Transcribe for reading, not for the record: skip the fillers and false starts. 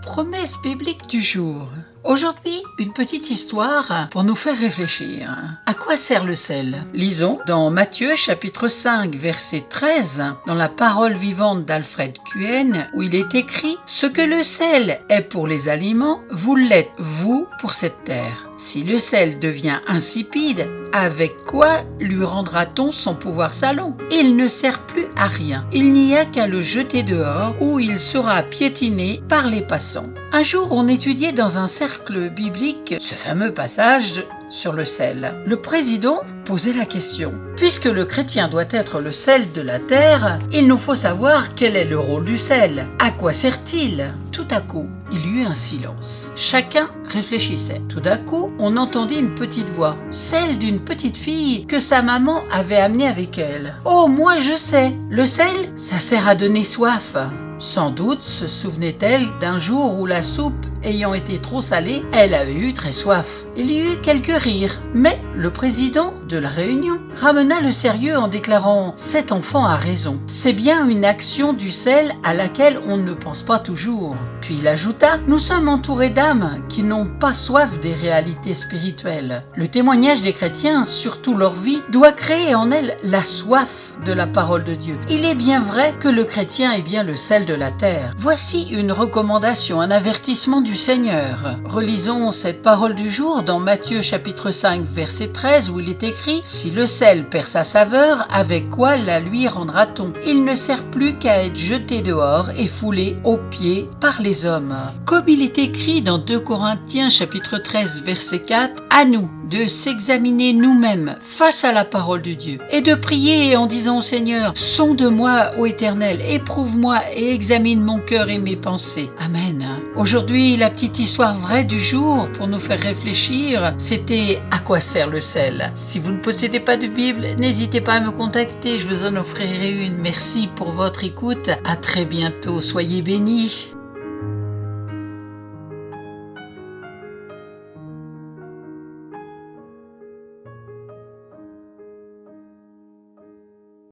Promesse biblique du jour. Aujourd'hui, une petite histoire pour nous faire réfléchir. À quoi sert le sel? Lisons dans Matthieu chapitre 5 verset 13, dans la parole vivante d'Alfred Cuen, où il est écrit « Ce que le sel est pour les aliments, vous l'êtes vous pour cette terre. Si le sel devient insipide, avec quoi lui rendra-t-on son pouvoir salon? Il ne sert plus à rien. Il n'y a qu'à le jeter dehors où il sera piétiné par les passants. » Un jour, on étudiait dans un cercle biblique ce fameux passage sur le sel. Le président posait la question. Puisque le chrétien doit être le sel de la terre, il nous faut savoir quel est le rôle du sel. À quoi sert-il? Tout à coup, il y eut un silence. Chacun réfléchissait. Tout à coup, on entendit une petite voix, celle d'une petite fille que sa maman avait amenée avec elle. « Oh, moi je sais, le sel, ça sert à donner soif. » Sans doute se souvenait-elle d'un jour où la soupe ayant été trop salée, elle avait eu très soif. Il y eut quelques rires, mais le président de la réunion ramena le sérieux en déclarant « Cet enfant a raison. C'est bien une action du sel à laquelle on ne pense pas toujours. » Puis il ajouta « Nous sommes entourés d'âmes qui n'ont pas soif des réalités spirituelles. Le témoignage des chrétiens, surtout leur vie, doit créer en elles la soif de la parole de Dieu. Il est bien vrai que le chrétien est bien le sel de la terre. » Voici une recommandation, un avertissement du Seigneur. Relisons cette parole du jour dans Matthieu chapitre 5 verset 13 où il est écrit « Si le sel perd sa saveur, avec quoi la lui rendra-t-on? Il ne sert plus qu'à être jeté dehors et foulé aux pieds par les hommes. » Comme il est écrit dans 2 Corinthiens chapitre 13 verset 4, à nous de s'examiner nous-mêmes face à la parole de Dieu et de prier en disant au Seigneur « Sonde-moi, ô Éternel, éprouve-moi et examine mon cœur et mes pensées. » Amen. Aujourd'hui, la petite histoire vraie du jour pour nous faire réfléchir, c'était « À quoi sert le sel ?» Si vous ne possédez pas de Bible, n'hésitez pas à me contacter, je vous en offrirai une. Merci pour votre écoute. À très bientôt, soyez bénis.